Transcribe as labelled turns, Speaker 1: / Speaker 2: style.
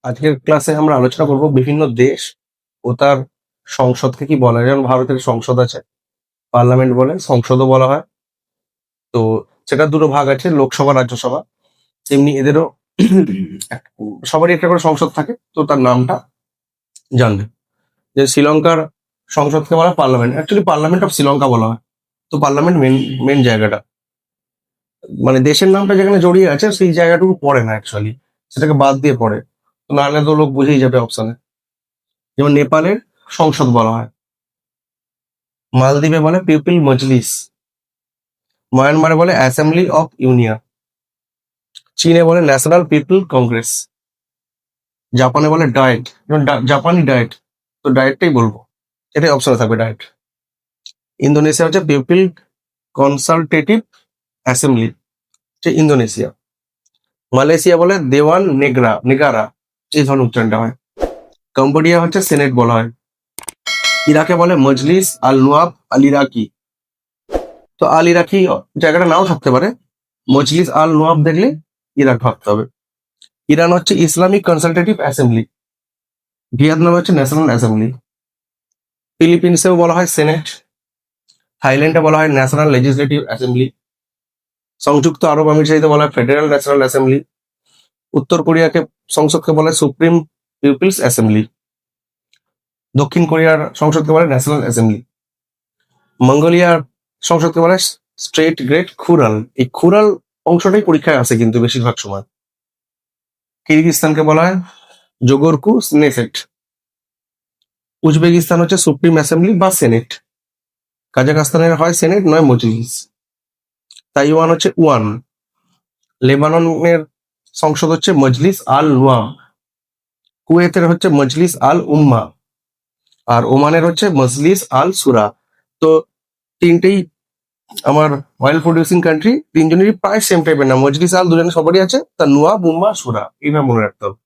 Speaker 1: আজকের ক্লাসে আমরা আলোচনা করব বিভিন্ন দেশ ও তার সংসদকে কি বলা হয়। যেমন ভারতের সংসদ আছে, পার্লামেন্ট বলে, সংসদও বলা হয়। তো সেটা দুটো ভাগ আছে, লোকসভা রাজ্যসভা। তেমনি এদেরও সবারই একটা করে সংসদ থাকে, তো তার নামটা জানবে। যে শ্রীলঙ্কার সংসদকে বলা হয় parliament, actually parliament of Sri Lanka বলা হয়। তো পার্লামেন্ট মেন মেন জায়গাটা, মানে দেশের নামটা যেখানে জড়িয়ে আছে সেই জায়গাটুকু পড়ে না অ্যাকচুয়ালি, সেটাকে বাদ দিয়ে পড়ে। তো নাহলে তো লোক বুঝেই যাবে অপশনে। যেমন নেপালের সংসদ বলা হয়, মালদ্বীপে বলে পিপল মজলিস, মায়ানমারে বলে অ্যাসেম্বলি অফ ইউনিয়ন, চীনে বলে ন্যাশনাল পিপল কংগ্রেস, জাপানে বলে ডায়েট। জাপানি ডায়েট, তো ডায়েটটাই বলবো, এটাই অপশনে থাকবে ডায়েট। ইন্দোনেশিয়া হচ্ছে পিপল কনসালটেটিভ অ্যাসেম্বলি, হচ্ছে ইন্দোনেশিয়া। মালয়েশিয়া বলে দেওয়ান নেগারা, এই ধরনের উচ্চারণটা হয়। কম্বোডিয়া হচ্ছে সেনেট বলা হয়। ইরাকে বলে মজলিস আল নোয়াব আল ইরাকি। তো আল ইরাকি জায়গাটা নাও থাকতে পারে, মজলিস আল নোয়াব দেখলে ইরাক ভাবতে হবে। ইরান হচ্ছে ইসলামিক কনসালটেটিভ অ্যাসেম্বলি। ভিয়েতনাম হচ্ছে ন্যাশনাল অ্যাসেম্বলি। ফিলিপিন্সেও বলা হয় সেনেট। থাইল্যান্ডে বলা হয় ন্যাশনাল লেজিসলেটিভ অ্যাসেম্বলি। সংযুক্ত আরব আমিরাতে বলা হয় ফেডারেল ন্যাশনাল অ্যাসেম্বলি। উত্তর কোরিয়াকে সংসদকে বলা হয় সুপ্রিম পিপলস অ্যাসেম্বলি। দক্ষিণ কোরিয়ার সংসদকে বলা হয় ন্যাশনাল অ্যাসেম্বলি। মঙ্গোলিয়ার সংসদকে বলা হয় স্ট্রেট গ্রেট খুরাল। এই খুরাল অংশটাই পরীক্ষায় আসে কিন্তু বেশিরভাগ সময়। কিরগিজস্তানকে বলা হয় জোগরকু নেসেট। উজবেকিস্তান হচ্ছে সুপ্রিম অ্যাসেম্বলি বা সেনেট। কাজাকস্তানের হয় সেনেট নয় মজলিস। তাইওয়ান হচ্ছে ওয়ান। লেবাননের সংসদ হচ্ছে মজলিস আল নোয়াব। কুয়েতের হচ্ছে মজলিস আল উম্মা। আর ওমানের হচ্ছে মজলিস আল সুরা। তো তিনটেই আমার অয়েল প্রডিউসিং কান্ট্রি, তিনজনেরই প্রায় সেম টাইপের নাম। মজলিস আল দুজনের সবারই আছে, তার নোয়াব উম্মা সুরা, এইভাবে মনে রাখতে হবে।